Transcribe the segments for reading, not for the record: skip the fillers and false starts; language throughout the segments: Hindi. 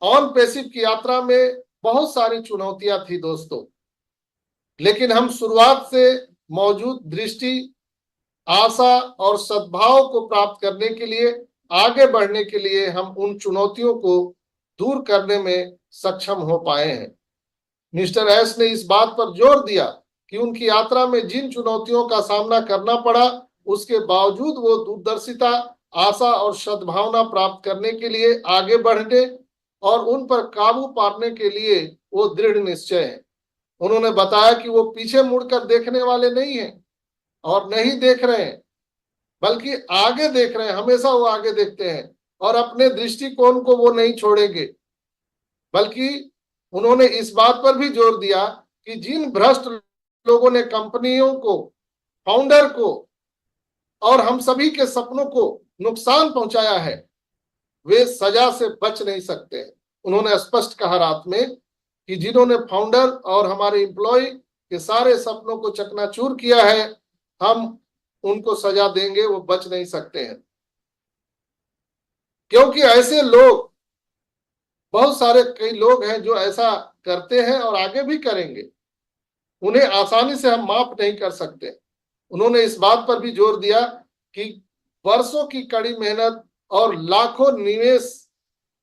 ऑन पैसिव की यात्रा में बहुत सारी चुनौतियां थी दोस्तों, लेकिन हम शुरुआत से मौजूद दृष्टि, आशा और सद्भाव को प्राप्त करने के लिए, आगे बढ़ने के लिए हम उन चुनौतियों को दूर करने में सक्षम हो पाए हैं। मिस्टर एस ने इस बात पर जोर दिया कि उनकी यात्रा में जिन चुनौतियों का सामना करना पड़ा, उसके बावजूद वो दूरदर्शिता, आशा और सद्भावना प्राप्त करने के लिए आगे बढ़ने और उन पर काबू पाने के लिए वो दृढ़ निश्चय है। उन्होंने बताया कि वो पीछे मुड़कर देखने वाले नहीं हैं और नहीं देख रहे हैं, बल्कि आगे देख रहे हैं। हमेशा वो आगे देखते हैं और अपने दृष्टिकोण को वो नहीं छोड़ेंगे। बल्कि उन्होंने इस बात पर भी जोर दिया कि जिन भ्रष्ट लोगों ने कंपनियों को, फाउंडर को और हम सभी के सपनों को नुकसान पहुंचाया है, वे सजा से बच नहीं सकते। उन्होंने स्पष्ट कहा रात में कि जिन्होंने फाउंडर और हमारे एम्प्लॉय के सारे सपनों को चकनाचूर किया है, हम उनको सजा देंगे, वो बच नहीं सकते हैं। क्योंकि ऐसे लोग, बहुत सारे कई लोग हैं जो ऐसा करते हैं और आगे भी करेंगे, उन्हें आसानी से हम माफ नहीं कर सकते। उन्होंने इस बात पर भी जोर दिया कि वर्षों की कड़ी मेहनत और लाखों निवेश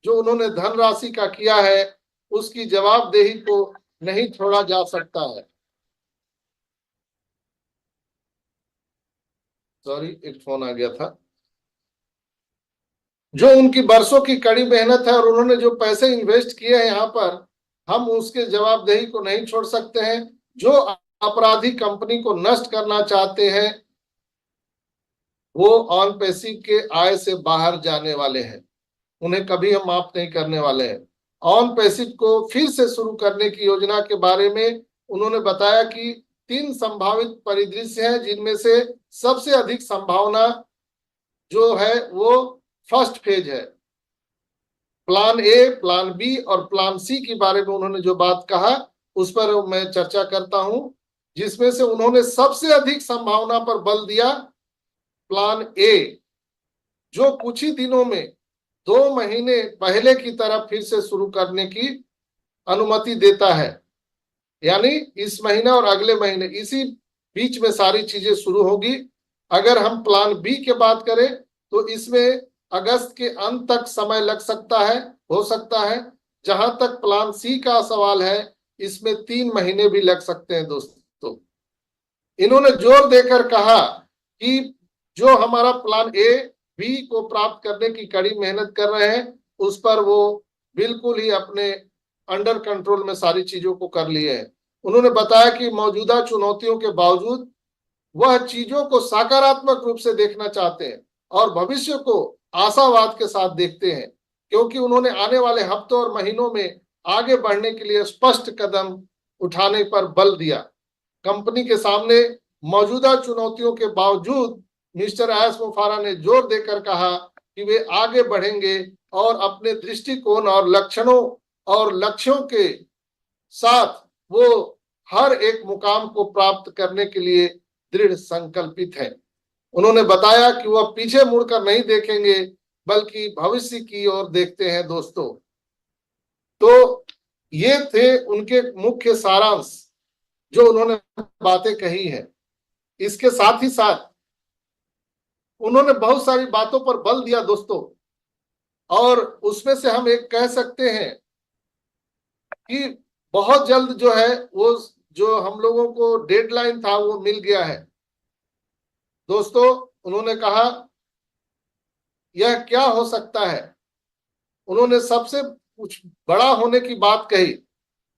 जो उन्होंने धनराशि का किया है, उसकी जवाबदेही को नहीं छोड़ा जा सकता है। सॉरी, एक फोन आ गया था। जो उनकी वर्षों की कड़ी मेहनत है और उन्होंने जो पैसे इन्वेस्ट किए हैं यहाँ पर, हम उसके जवाबदेही को नहीं छोड़ सकते हैं। जो अपराधी कंपनी को नष्ट करना चाहते हैं, वो ऑन पैसिव के आय से बाहर जाने वाले हैं। उन्हें कभी हम माफ नहीं करने वाले हैं। ऑन पैसिव को फिर से शुरू करने की योजना के बारे में उन्होंने बताया कि 3 संभावित परिदृश्य हैं, जिनमें से सबसे अधिक संभावना जो है वो फर्स्ट फेज है। प्लान ए, प्लान बी और प्लान सी के बारे में उन्होंने जो बात कहा, उस पर मैं चर्चा करता हूं, जिसमें से उन्होंने सबसे अधिक संभावना पर बल दिया प्लान ए, जो कुछ ही दिनों में 2 महीने पहले की तरह फिर से शुरू करने की अनुमति देता है। यानी इस महीने और अगले महीने, इसी बीच में सारी चीजें शुरू होगी। अगर हम प्लान बी की बात करें तो इसमें अगस्त के अंत तक समय लग सकता है, हो सकता है। जहां तक प्लान सी का सवाल है, इसमें 3 महीने भी लग सकते हैं दोस्तों। इन्होंने जोर देकर कहा कि जो हमारा प्लान ए, बी को प्राप्त करने की कड़ी मेहनत कर रहे हैं, उस पर वो बिल्कुल ही अपने अंडर कंट्रोल में सारी चीजों को कर लिए हैं। उन्होंने बताया कि मौजूदा चुनौतियों के बावजूद वह चीजों को सकारात्मक रूप से देखना चाहते हैं और भविष्य को आशावाद के साथ देखते हैं, क्योंकि उन्होंने आने वाले हफ्तों और महीनों में आगे बढ़ने के लिए स्पष्ट कदम उठाने पर बल दिया। कंपनी के सामने मौजूदा चुनौतियों के बावजूद मिस्टर एस मुफारा ने जोर देकर कहा कि वे आगे बढ़ेंगे और अपने दृष्टिकोण और लक्षणों और लक्ष्यों के साथ वो हर एक मुकाम को प्राप्त करने के लिए दृढ़ संकल्पित है। उन्होंने बताया कि वह पीछे मुड़कर नहीं देखेंगे, बल्कि भविष्य की ओर देखते हैं दोस्तों। तो ये थे उनके मुख्य सारांश जो उन्होंने बातें कही है। इसके साथ ही साथ उन्होंने बहुत सारी बातों पर बल दिया दोस्तों, और उसमें से हम एक कह सकते हैं कि बहुत जल्द जो है वो जो हम लोगों को डेडलाइन था वो मिल गया है दोस्तों। उन्होंने कहा यह क्या हो सकता है। उन्होंने सबसे कुछ बड़ा होने की बात कही।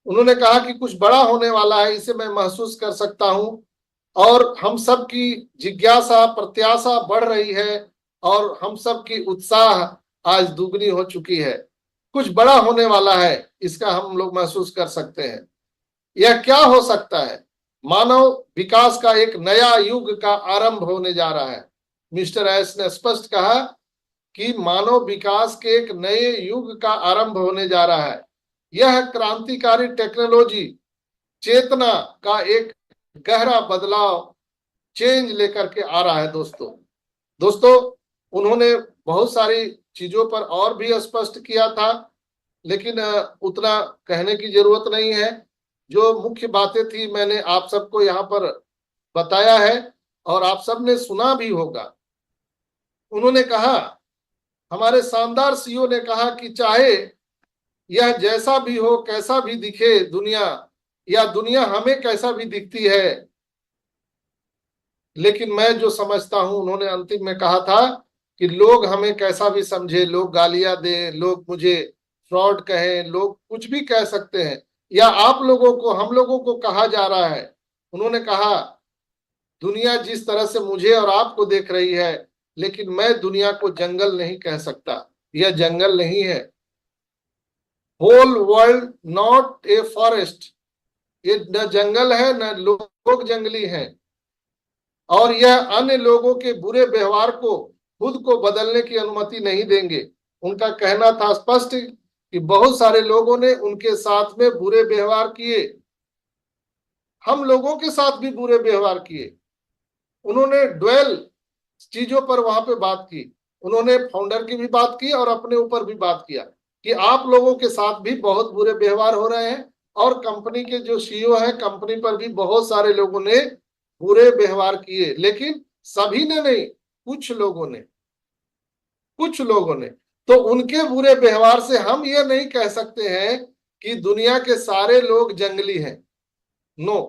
उन्होंने कहा कि कुछ बड़ा होने वाला है, इसे मैं महसूस कर सकता हूं और हम सब की जिज्ञासा, प्रत्याशा बढ़ रही है और हम सब की उत्साह आज दुगनी हो चुकी है। कुछ बड़ा होने वाला है, इसका हम लोग महसूस कर सकते हैं। यह क्या हो सकता है? मानव विकास का एक नया युग का आरंभ होने जा रहा है। मिस्टर एस ने स्पष्ट कहा कि मानव विकास के एक नए युग का आरंभ होने जा रहा है। यह क्रांतिकारी टेक्नोलॉजी चेतना का एक गहरा बदलाव, चेंज लेकर के आ रहा है दोस्तों। उन्होंने बहुत सारी चीजों पर और भी स्पष्ट किया था लेकिन उतना कहने की जरूरत नहीं है। जो मुख्य बातें थी मैंने आप सबको यहाँ पर बताया है और आप सबने सुना भी होगा। उन्होंने कहा, हमारे शानदार सीईओ ने कहा कि चाहे यह जैसा भी हो, कैसा भी दिखे दुनिया, या दुनिया हमें कैसा भी दिखती है, लेकिन मैं जो समझता हूं, उन्होंने अंतिम में कहा था कि लोग हमें कैसा भी समझे, लोग गालियां दें, लोग मुझे फ्रॉड कहें, लोग कुछ भी कह सकते हैं, या आप लोगों को, हम लोगों को कहा जा रहा है। उन्होंने कहा, दुनिया जिस तरह से मुझे और आपको देख रही है, लेकिन मैं दुनिया को जंगल नहीं कह सकता। यह जंगल नहीं है। Whole world not a forest. ये न जंगल है न लोग जंगली हैं। और यह अन्य लोगों के बुरे व्यवहार को खुद को बदलने की अनुमति नहीं देंगे। उनका कहना था स्पष्ट कि बहुत सारे लोगों ने उनके साथ में बुरे व्यवहार किए, हम लोगों के साथ भी बुरे व्यवहार किए। उन्होंने ड्वेल चीजों पर वहां पे बात की। उन्होंने फाउंडर की भी बात की और अपने ऊपर भी बात किया कि आप लोगों के साथ भी बहुत बुरे व्यवहार हो रहे हैं, और कंपनी के जो सीईओ हैं, कंपनी पर भी बहुत सारे लोगों ने बुरे व्यवहार किए, लेकिन सभी ने नहीं, कुछ लोगों ने। तो उनके बुरे व्यवहार से हम ये नहीं कह सकते हैं कि दुनिया के सारे लोग जंगली हैं। नो,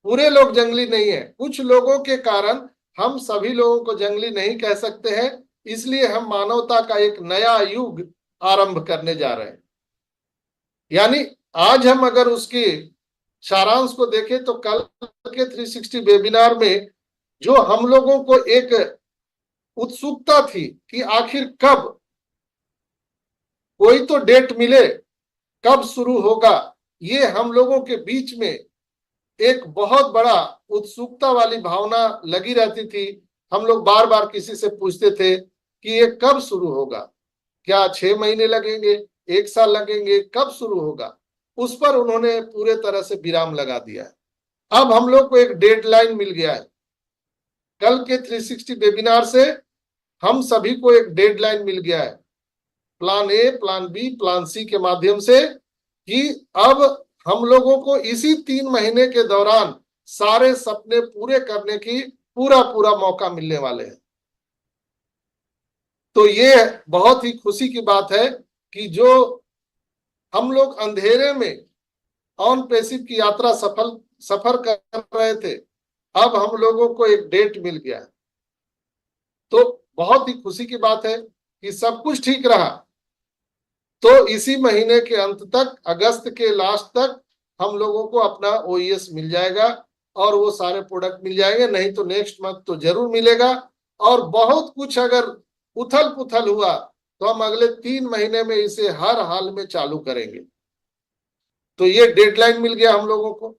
पूरे लोग जंगली नहीं है। कुछ लोगों के कारण हम सभी लोगों को जंगली नहीं कह सकते हैं। इसलिए हम मानवता का एक नया युग आरंभ करने जा रहे हैं। यानी आज हम अगर उसकी सारांश को देखें तो कल के 360 वेबिनार में जो हम लोगों को एक उत्सुकता थी कि आखिर कब कोई तो डेट मिले, कब शुरू होगा, ये हम लोगों के बीच में एक बहुत बड़ा उत्सुकता वाली भावना लगी रहती थी। हम लोग बार बार किसी से पूछते थे कि ये कब शुरू होगा, क्या 6 महीने लगेंगे, 1 साल लगेंगे, कब शुरू होगा। उस पर उन्होंने पूरे तरह से विराम लगा दिया है। अब हम लोग को एक डेडलाइन मिल गया है। कल के 360 वेबिनार से हम सभी को एक डेडलाइन मिल गया है, plan A, plan B, plan C के माध्यम से, कि अब हम लोगों को इसी 3 महीने के दौरान सारे सपने पूरे करने की पूरा पूरा मौका मिलने वाले हैं। तो ये बहुत ही खुशी की बात है कि जो हम लोग अंधेरे में ऑन पैसिव की यात्रा सफर कर रहे थे, अब हम लोगों को एक डेट मिल गया है। तो बहुत ही खुशी की बात है कि सब कुछ ठीक रहा तो इसी महीने के अंत तक, अगस्त के लास्ट तक, हम लोगों को अपना ओईएस मिल जाएगा और वो सारे प्रोडक्ट मिल जाएंगे। नहीं तो नेक्स्ट मंथ तो जरूर मिलेगा। और बहुत कुछ अगर उथल पुथल हुआ तो हम अगले 3 महीने में इसे हर हाल में चालू करेंगे। तो ये डेडलाइन मिल गया हम लोगों को।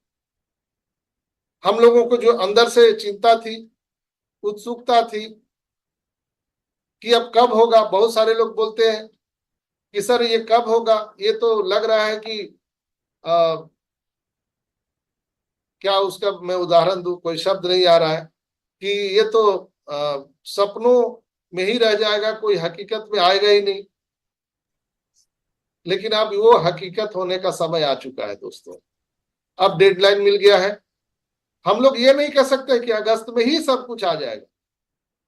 हम लोगों को जो अंदर से चिंता थी, उत्सुकता थी कि अब कब होगा, बहुत सारे लोग बोलते हैं कि सर ये कब होगा, ये तो लग रहा है कि क्या उसका मैं उदाहरण दूं, कोई शब्द नहीं आ रहा है, कि ये तो सपनों में ही रह जाएगा, कोई हकीकत में आएगा ही नहीं। लेकिन अब वो हकीकत होने का समय आ चुका है दोस्तों। अब डेडलाइन मिल गया है। हम लोग ये नहीं कह सकते कि अगस्त में ही सब कुछ आ जाएगा।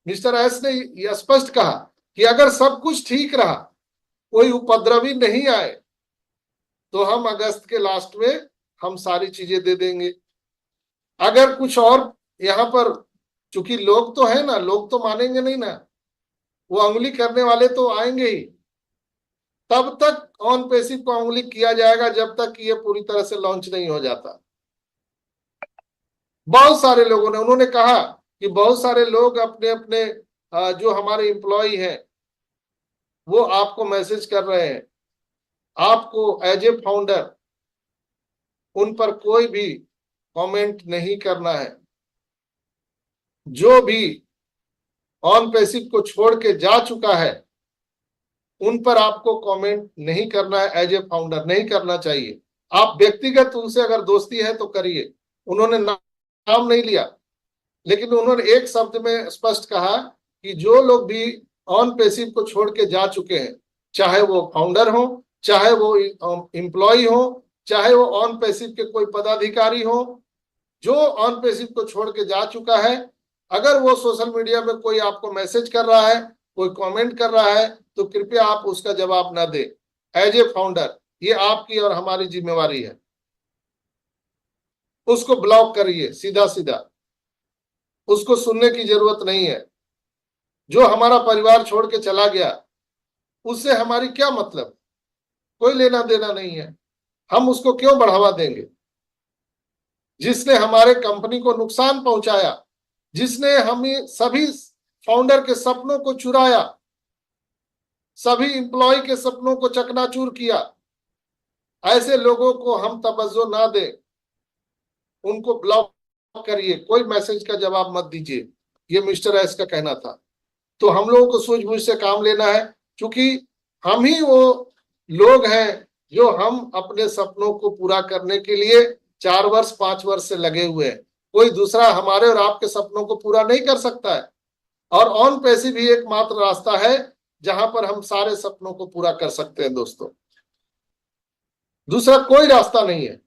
मिस्टर एस ने यह स्पष्ट कहा कि अगर सब कुछ ठीक रहा, कोई उपद्रवी नहीं आए, तो हम अगस्त के लास्ट में हम सारी चीजें दे देंगे। अगर कुछ और यहाँ पर, चूंकि लोग तो है ना, लोग तो मानेंगे नहीं ना, वो उंगली करने वाले तो आएंगे ही। तब तक ऑन पैसिव को उंगली किया जाएगा जब तक कि ये पूरी तरह से लॉन्च नहीं हो जाता। बहुत सारे लोगों ने, उन्होंने कहा कि बहुत सारे लोग अपने अपने जो हमारे एम्प्लॉय हैं वो आपको मैसेज कर रहे हैं। आपको एज ए फाउंडर उन पर कोई भी कमेंट नहीं करना है। जो भी ऑन पैसिव को छोड़ के जा चुका है उन पर आपको कमेंट नहीं करना है। एज ए फाउंडर नहीं करना चाहिए। आप व्यक्तिगत उनसे अगर दोस्ती है तो करिए। उन्होंने नाम नहीं लिया, लेकिन उन्होंने एक शब्द में स्पष्ट कहा कि जो लोग भी ऑन पैसिव को छोड़ के जा चुके हैं, चाहे वो फाउंडर हो, चाहे वो एम्प्लॉय हो, चाहे वो ऑन पैसिव के कोई पदाधिकारी हो, जो ऑन पैसिव को छोड़ के जा चुका है, अगर वो सोशल मीडिया में कोई आपको मैसेज कर रहा है, कोई कमेंट कर रहा है, तो कृपया आप उसका जवाब ना दें। एज ए फाउंडर ये आपकी और हमारी जिम्मेवारी है। उसको ब्लॉक करिए सीधा सीधा, उसको सुनने की जरूरत नहीं है। जो हमारा परिवार छोड़ के चला गया उससे हमारी क्या मतलब, कोई लेना देना नहीं है, हम उसको क्यों बढ़ावा देंगे। जिसने हमारे कंपनी को नुकसान पहुंचाया, जिसने हमें सभी फाउंडर के सपनों को चुराया, सभी एम्प्लॉय के सपनों को चकनाचूर किया, ऐसे लोगों को हम तवज्जो ना दें, उनको ब्लॉक करिए, कोई मैसेज का जवाब मत दीजिए। ये मिस्टर एस का कहना था। तो हम लोगों को सूझबूझ से काम लेना है, क्योंकि हम ही वो लोग हैं जो हम अपने सपनों को पूरा करने के लिए 4 वर्ष 5 वर्ष से लगे हुए हैं। कोई दूसरा हमारे और आपके सपनों को पूरा नहीं कर सकता है। और ऑन पैसिव ही एकमात्र रास्ता है जहां पर हम सारे सपनों को पूरा कर सकते हैं दोस्तों, दूसरा कोई रास्ता नहीं है।